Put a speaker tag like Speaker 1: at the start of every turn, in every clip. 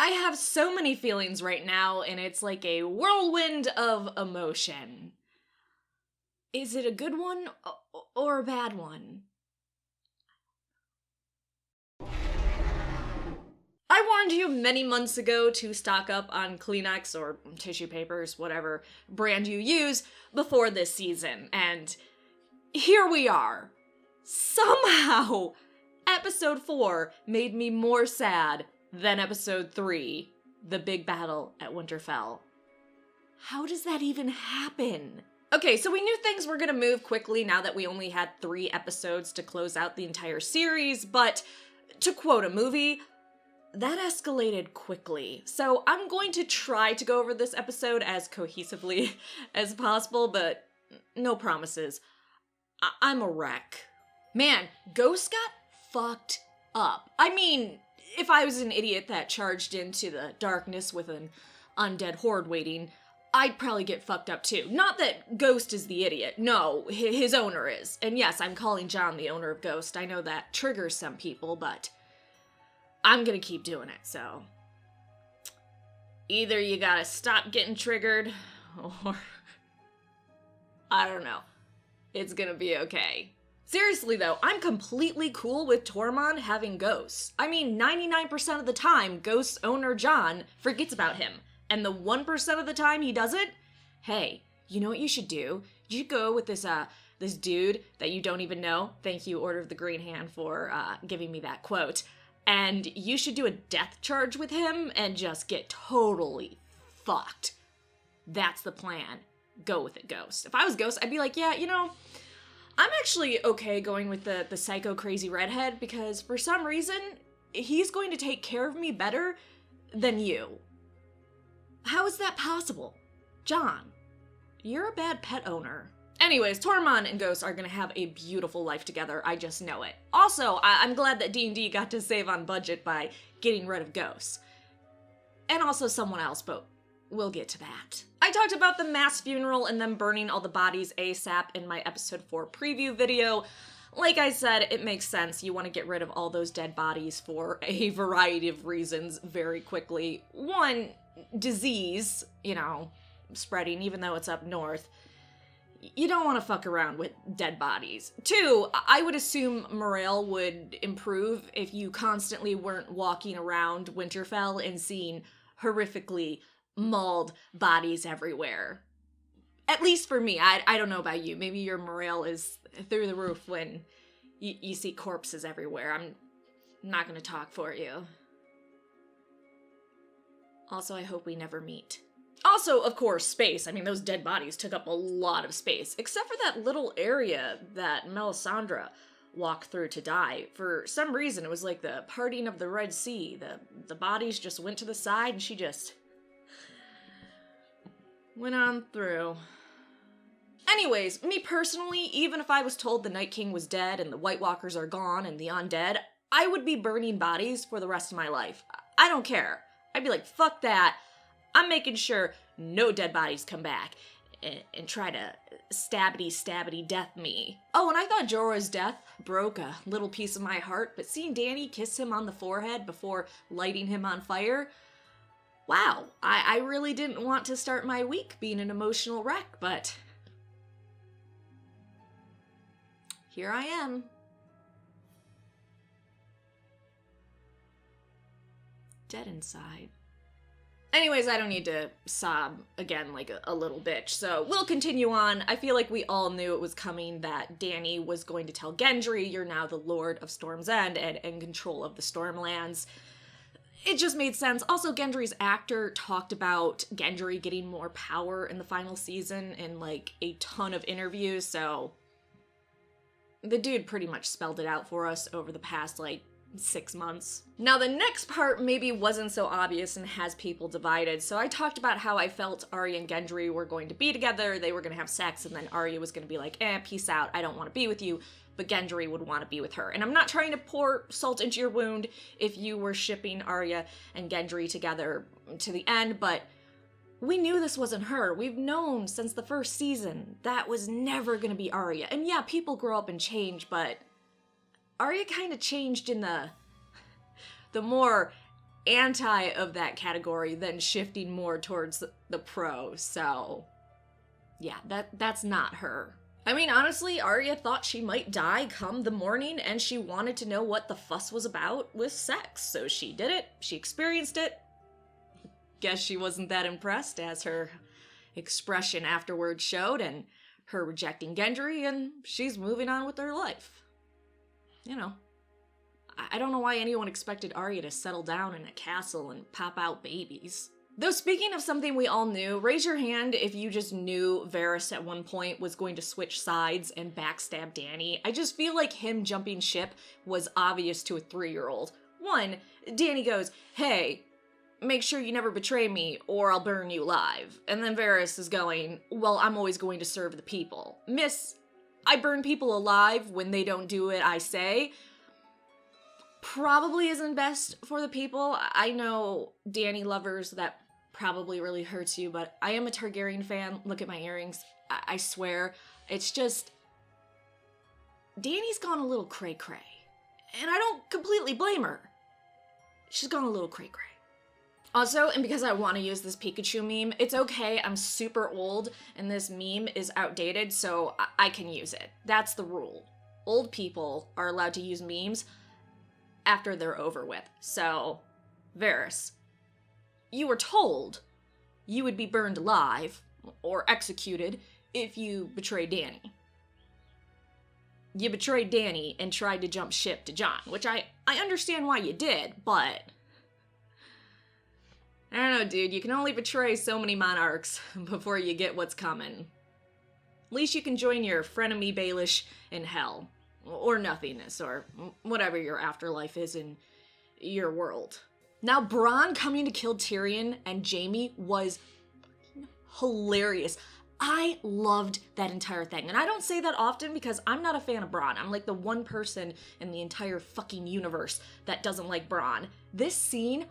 Speaker 1: I have so many feelings right now, and it's like a whirlwind of emotion. Is it a good one or a bad one? I warned you many months ago to stock up on Kleenex or tissue papers, whatever brand you use, before this season, and here we are. Somehow, episode 4 made me more sad than episode 3, the big battle at Winterfell. How does that even happen? Okay, so we knew things were gonna move quickly now that we only had 3 episodes to close out the entire series, but to quote a movie, that escalated quickly. So I'm going to try to go over this episode as cohesively as possible, but no promises. I'm a wreck. Man, Ghost got fucked up. I mean, if I was an idiot that charged into the darkness with an undead horde waiting, I'd probably get fucked up too. Not that Ghost is the idiot. No, his owner is. And yes, I'm calling John the owner of Ghost. I know that triggers some people, but I'm gonna keep doing it, so either you gotta stop getting triggered, or I don't know. It's gonna be okay. Seriously though, I'm completely cool with Tormund having ghosts. I mean, 99% of the time, Ghost's owner John forgets about him. And the 1% of the time he doesn't, hey, you know what you should do? You should go with this dude that you don't even know. Thank you, Order of the Green Hand, for giving me that quote. And you should do a death charge with him and just get totally fucked. That's the plan. Go with it, Ghost. If I was Ghost, I'd be like, yeah, you know, I'm actually okay going with the psycho crazy redhead because for some reason, he's going to take care of me better than you. How is that possible? John, you're a bad pet owner. Anyways, Tormund and Ghost are gonna have a beautiful life together, I just know it. Also, I'm glad that D&D got to save on budget by getting rid of Ghost. And also someone else, but we'll get to that. I talked about the mass funeral and them burning all the bodies ASAP in my episode 4 preview video. Like I said, it makes sense. You want to get rid of all those dead bodies for a variety of reasons very quickly. One, disease, you know, spreading even though it's up north. You don't want to fuck around with dead bodies. 2, I would assume morale would improve if you constantly weren't walking around Winterfell and seeing horrifically mauled bodies everywhere. At least for me. I don't know about you. Maybe your morale is through the roof when you see corpses everywhere. I'm not going to talk for you. Also, I hope we never meet. Also, of course, space. I mean, those dead bodies took up a lot of space, except for that little area that Melisandre walked through to die. For some reason, it was like the parting of the Red Sea. The bodies just went to the side, and she just went on through. Anyways, me personally, even if I was told the Night King was dead and the White Walkers are gone and the undead, I would be burning bodies for the rest of my life. I don't care. I'd be like, fuck that. I'm making sure no dead bodies come back and try to stabbity death me. Oh, and I thought Jorah's death broke a little piece of my heart, but seeing Dany kiss him on the forehead before lighting him on fire, wow, I really didn't want to start my week being an emotional wreck, but here I am. Dead inside. Anyways, I don't need to sob again like a little bitch, so we'll continue on. I feel like we all knew it was coming that Dany was going to tell Gendry, you're now the Lord of Storm's End and in control of the Stormlands. It just made sense. Also, Gendry's actor talked about Gendry getting more power in the final season in like a ton of interviews, so the dude pretty much spelled it out for us over the past like 6 months. Now the next part maybe wasn't so obvious and has people divided. So I talked about how I felt Arya and Gendry were going to be together, they were going to have sex, and then Arya was going to be like, peace out, I don't want to be with you, but Gendry would want to be with her. And I'm not trying to pour salt into your wound if you were shipping Arya and Gendry together to the end, but we knew this wasn't her. We've known since the first season that was never going to be Arya. And yeah, people grow up and change, but Arya kind of changed in the more anti of that category, then shifting more towards the pro. So yeah, that's not her. I mean, honestly, Arya thought she might die come the morning, and she wanted to know what the fuss was about with sex. So she did it. She experienced it. Guess she wasn't that impressed, as her expression afterwards showed, and her rejecting Gendry, and she's moving on with her life. You know, I don't know why anyone expected Arya to settle down in a castle and pop out babies. Though, speaking of something we all knew, raise your hand if you just knew Varys at one point was going to switch sides and backstab Dany. I just feel like him jumping ship was obvious to a 3-year-old. One, Dany goes, "Hey, make sure you never betray me or I'll burn you alive." And then Varys is going, "Well, I'm always going to serve the people." Miss, I burn people alive when they don't do it I say. Probably isn't best for the people. I know Dany lovers, that probably really hurts you, but I am a Targaryen fan. Look at my earrings. I swear. It's just, Dany's gone a little cray-cray. And I don't completely blame her. She's gone a little cray-cray. Also, and because I want to use this Pikachu meme, it's okay, I'm super old, and this meme is outdated, so I can use it. That's the rule. Old people are allowed to use memes after they're over with. So, Varys, you were told you would be burned alive, or executed, if you betrayed Dany. You betrayed Dany and tried to jump ship to Jon, which I understand why you did, but I don't know, dude, you can only betray so many monarchs before you get what's coming. At least you can join your frenemy Baelish in hell, or nothingness, or whatever your afterlife is in your world. Now, Bronn coming to kill Tyrion and Jaime was hilarious. I loved that entire thing. And I don't say that often because I'm not a fan of Bronn. I'm like the one person in the entire fucking universe that doesn't like Bronn. This scene,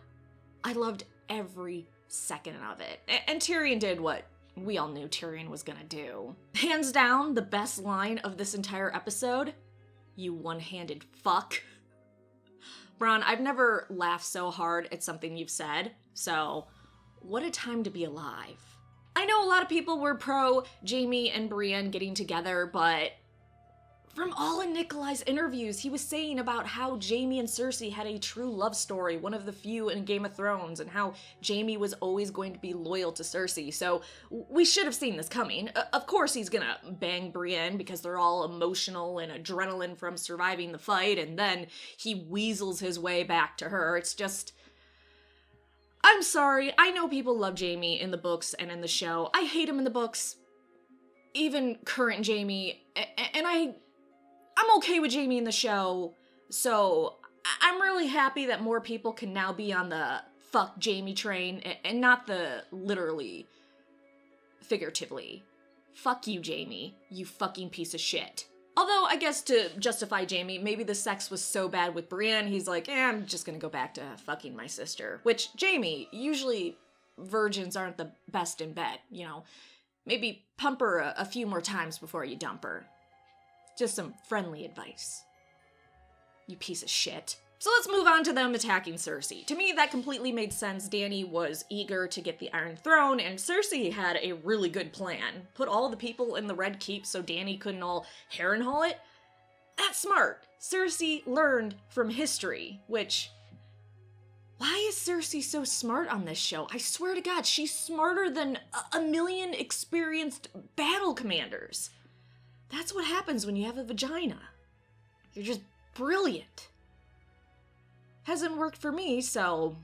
Speaker 1: I loved every second of it. And Tyrion did what we all knew Tyrion was gonna do. Hands down, the best line of this entire episode, "You one-handed fuck." Bronn, I've never laughed so hard at something you've said, so what a time to be alive. I know a lot of people were pro Jaime and Brienne getting together, but from all in Nikolai's interviews, he was saying about how Jaime and Cersei had a true love story, one of the few in Game of Thrones, and how Jaime was always going to be loyal to Cersei, so we should have seen this coming. Of course he's gonna bang Brienne because they're all emotional and adrenaline from surviving the fight, and then he weasels his way back to her. It's just, I'm sorry, I know people love Jaime in the books and in the show. I hate him in the books, even current Jaime, and I'm okay with Jaime in the show, so I'm really happy that more people can now be on the fuck Jaime train, and not the literally, figuratively. Fuck you, Jaime, you fucking piece of shit. Although, I guess to justify Jaime, maybe the sex was so bad with Brienne, he's like, I'm just gonna go back to fucking my sister. Which, Jaime, usually virgins aren't the best in bed, you know? Maybe pump her a few more times before you dump her. Just some friendly advice. You piece of shit. So let's move on to them attacking Cersei. To me, that completely made sense. Dany was eager to get the Iron Throne, and Cersei had a really good plan. Put all the people in the Red Keep so Dany couldn't all Harrenhal it? That's smart. Cersei learned from history, which, why is Cersei so smart on this show? I swear to God, she's smarter than a million experienced battle commanders. That's what happens when you have a vagina. You're just brilliant. Hasn't worked for me, so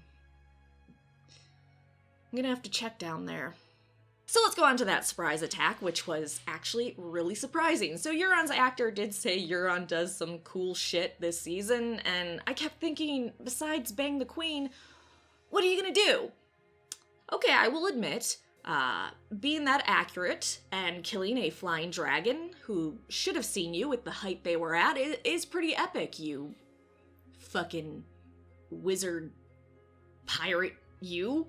Speaker 1: I'm gonna have to check down there. So let's go on to that surprise attack, which was actually really surprising. So Euron's actor did say Euron does some cool shit this season, and I kept thinking, besides bang the queen, what are you gonna do? Okay, I will admit, being that accurate and killing a flying dragon who should have seen you with the height they were at is pretty epic, you fucking wizard pirate you.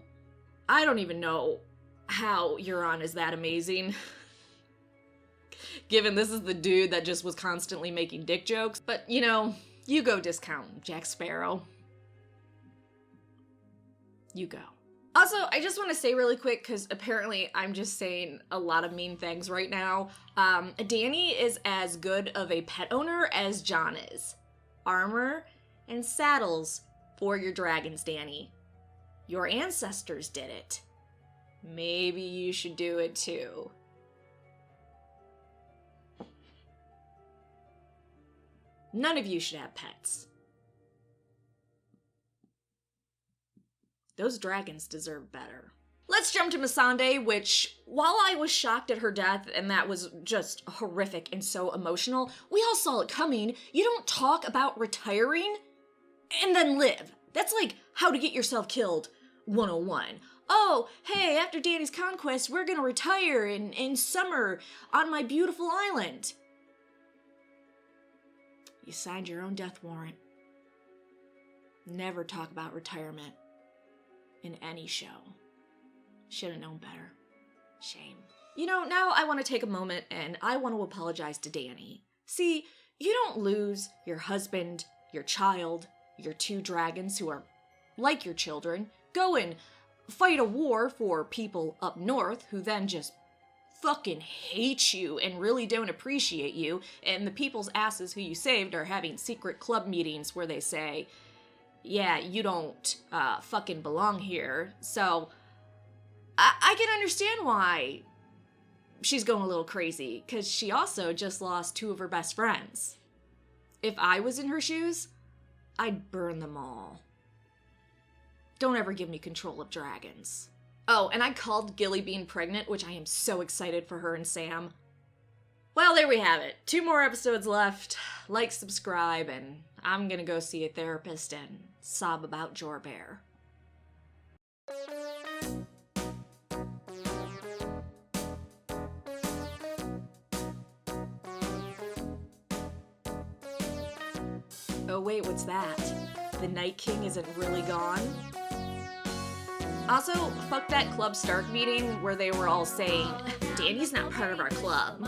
Speaker 1: I don't even know how Euron is that amazing. Given this is the dude that just was constantly making dick jokes. But, you know, you go discount Jack Sparrow. You go. Also, I just want to say really quick, because apparently I'm just saying a lot of mean things right now. Danny is as good of a pet owner as John is. Armor and saddles for your dragons, Danny. Your ancestors did it. Maybe you should do it too. None of you should have pets. Those dragons deserve better. Let's jump to Missandei, which, while I was shocked at her death, and that was just horrific and so emotional, we all saw it coming. You don't talk about retiring and then live. That's like how to get yourself killed 101. Oh, hey, after Danny's conquest, we're gonna retire in summer on my beautiful island. You signed your own death warrant. Never talk about retirement in any show. Should have known better. Shame. You know, now I want to take a moment and I want to apologize to Danny. See, you don't lose your husband, your child, your 2 dragons who are like your children, go and fight a war for people up north who then just fucking hate you and really don't appreciate you, and the people's asses who you saved are having secret club meetings where they say, yeah, you don't fucking belong here. So I can understand why she's going a little crazy, because she also just lost 2 of her best friends. If I was in her shoes, I'd burn them all. Don't ever give me control of dragons. Oh, and I called Gilly being pregnant, which I am so excited for her and Sam. Well, there we have it. 2 more episodes left. Like, subscribe, and I'm gonna go see a therapist and sob about Jorbear. Oh wait, what's that? The Night King isn't really gone? Also, fuck that Club Stark meeting where they were all saying, Danny's not part of our club.